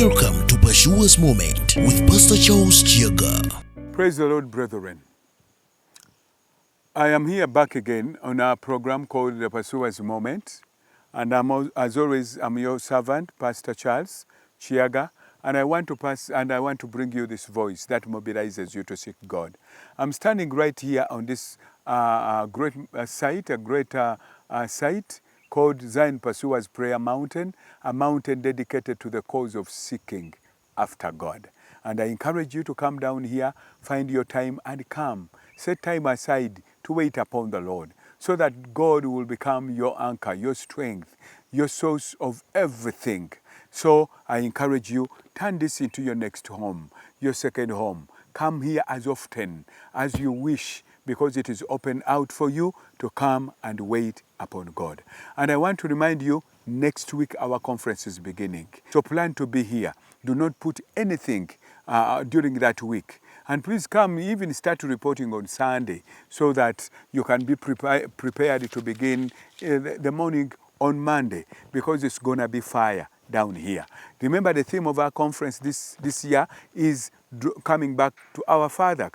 Welcome to Pashua's Moment with Pastor Charles Kiyaga. Praise the Lord, brethren. I am here back again on our program called the Pashua's Moment. And as always, I'm your servant, Pastor Charles Kiyaga. And I want to bring you this voice that mobilizes you to seek God. I'm standing right here on this great site called Zion Pashua's Prayer Mountain, a mountain dedicated to the cause of seeking after God. And I encourage you to come down here, find your time and come. Set time aside to wait upon the Lord so that God will become your anchor, your strength, your source of everything. So I encourage you, turn this into your next home, your second home. Come here as often as you wish, because it is open out for you to come and wait upon God. And I want to remind you, next week our conference is beginning. So plan to be here. Do not put anything during that week. And please come, even start reporting on Sunday so that you can be prepared to begin the morning on Monday, because it's going to be fire down here. Remember, the theme of our conference this year is coming back to our Father,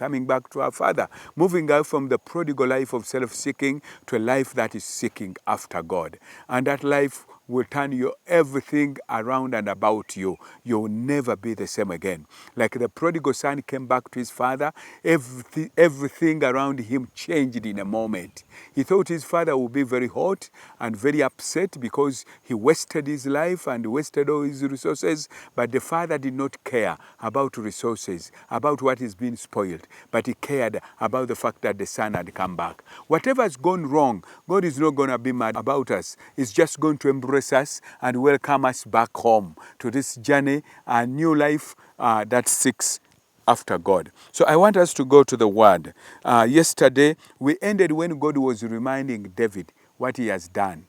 moving out from the prodigal life of self-seeking to a life that is seeking after God. And that life will turn your everything around and about you. You'll never be the same again. Like the prodigal son came back to his father, everything around him changed in a moment. He thought his father would be very hot and very upset because he wasted his life and wasted all his resources, but the father did not care about resources, about what is being spoiled, but he cared about the fact that the son had come back. Whatever has gone wrong, God is not going to be mad about us. He's just going to embrace us and welcome us back home to this journey, a new life that seeks after God. So I want us to go to the Word. Yesterday, we ended when God was reminding David what he has done.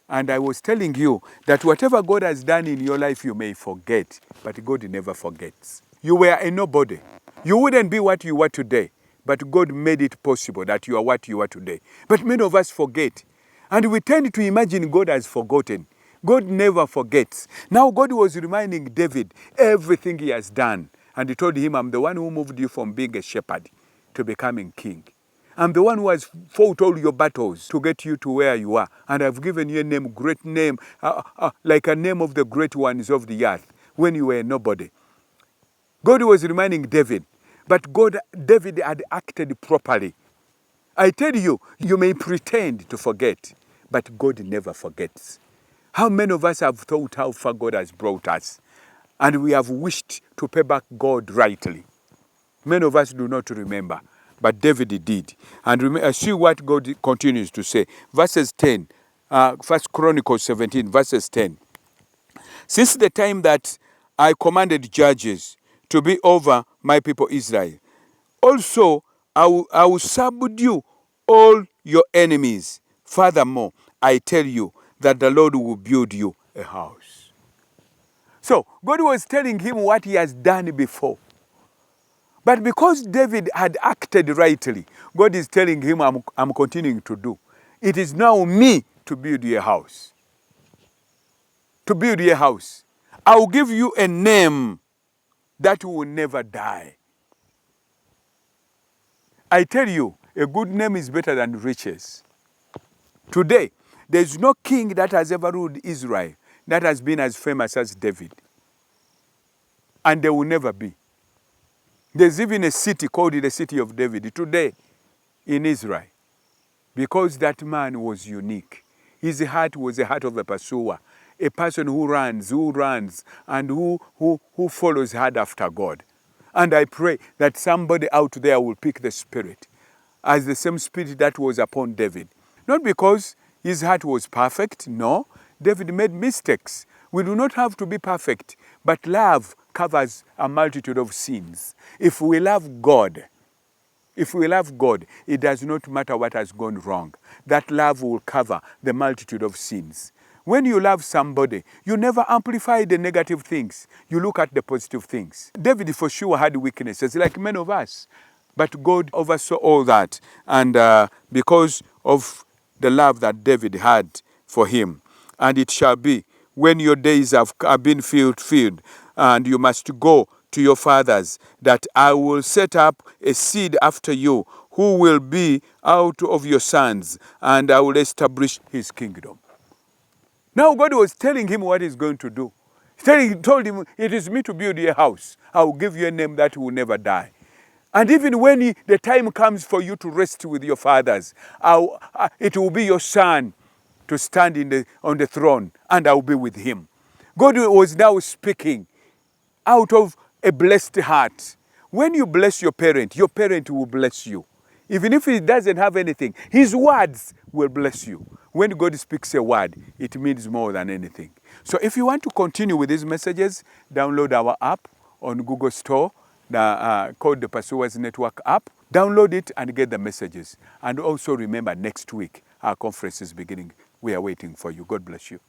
And I was telling you that whatever God has done in your life, you may forget, but God never forgets. You were a nobody. You wouldn't be what you are today, but God made it possible that you are what you are today. But many of us forget. And we tend to imagine God has forgotten. God never forgets. Now God was reminding David everything he has done. And he told him, I'm the one who moved you from being a shepherd to becoming king. I'm the one who has fought all your battles to get you to where you are. And I've given you a name, great name, like a name of the great ones of the earth, when you were nobody. God was reminding David, but David had acted properly. I tell you, you may pretend to forget, but God never forgets. How many of us have thought how far God has brought us, and we have wished to pay back God rightly? Many of us do not remember, but David did. And see what God continues to say. Verses 10, 1 Chronicles 17, verses 10. Since the time that I commanded judges to be over my people Israel, also I will subdue all your enemies. Furthermore, I tell you that the Lord will build you a house. So God was telling him what he has done before. But because David had acted rightly, God is telling him, I'm continuing to do. It is now me to build you a house. To build you a house. I will give you a name that will never die. I tell you, a good name is better than riches. Today, there is no king that has ever ruled Israel that has been as famous as David. And there will never be. There's even a city called the City of David today in Israel, because that man was unique. His heart was the heart of a pursuer, a person who runs, and who follows hard after God. And I pray that somebody out there will pick the spirit as the same spirit that was upon David. Not because his heart was perfect, no. David made mistakes. We do not have to be perfect, but love covers a multitude of sins. If we love God, it does not matter what has gone wrong. That love will cover the multitude of sins. When you love somebody, you never amplify the negative things. You look at the positive things. David for sure had weaknesses, like many of us. But God oversaw all that. And because of the love that David had for him. And it shall be, when your days have been filled, and you must go to your fathers, that I will set up a seed after you, who will be out of your sons, and I will establish his kingdom. Now God was telling him what he's going to do. He told him, it is me to build you a house. I will give you a name that will never die. And even when the time comes for you to rest with your fathers, it will be your son to stand on the throne, and I will be with him. God was now speaking out of a blessed heart. When you bless your parent will bless you. Even if he doesn't have anything, his words will bless you. When God speaks a word, it means more than anything. So if you want to continue with these messages, download our app on Google Store, called the Pursuers Network app. Download it and get the messages. And also remember, next week, our conference is beginning. We are waiting for you. God bless you.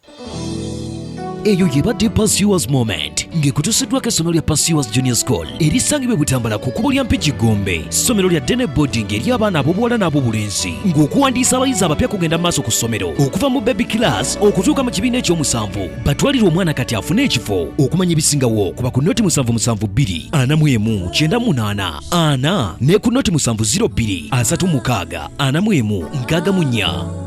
Eyo yebadde Pursuers Moment ng'ekutuusiddwako essomero lya Pursuers Junior School erisangibwa e Butambala ku kkubo lya Mpigi Gombe. Ssomero lya Dene Boarding ery'abaana ab'obuwala n'ab'obulenzi, ng'okuwandiisa abayizi abapya kugenda maaso ku ssomero okuva mu baby class okutuuka mu kibiina ekyomusanvu. Batwalire omwana kati afune ekifo okumanya ebisingawo kuba ku nnoti 772 41 98 ana ne ku nnoti 702 36 41 64.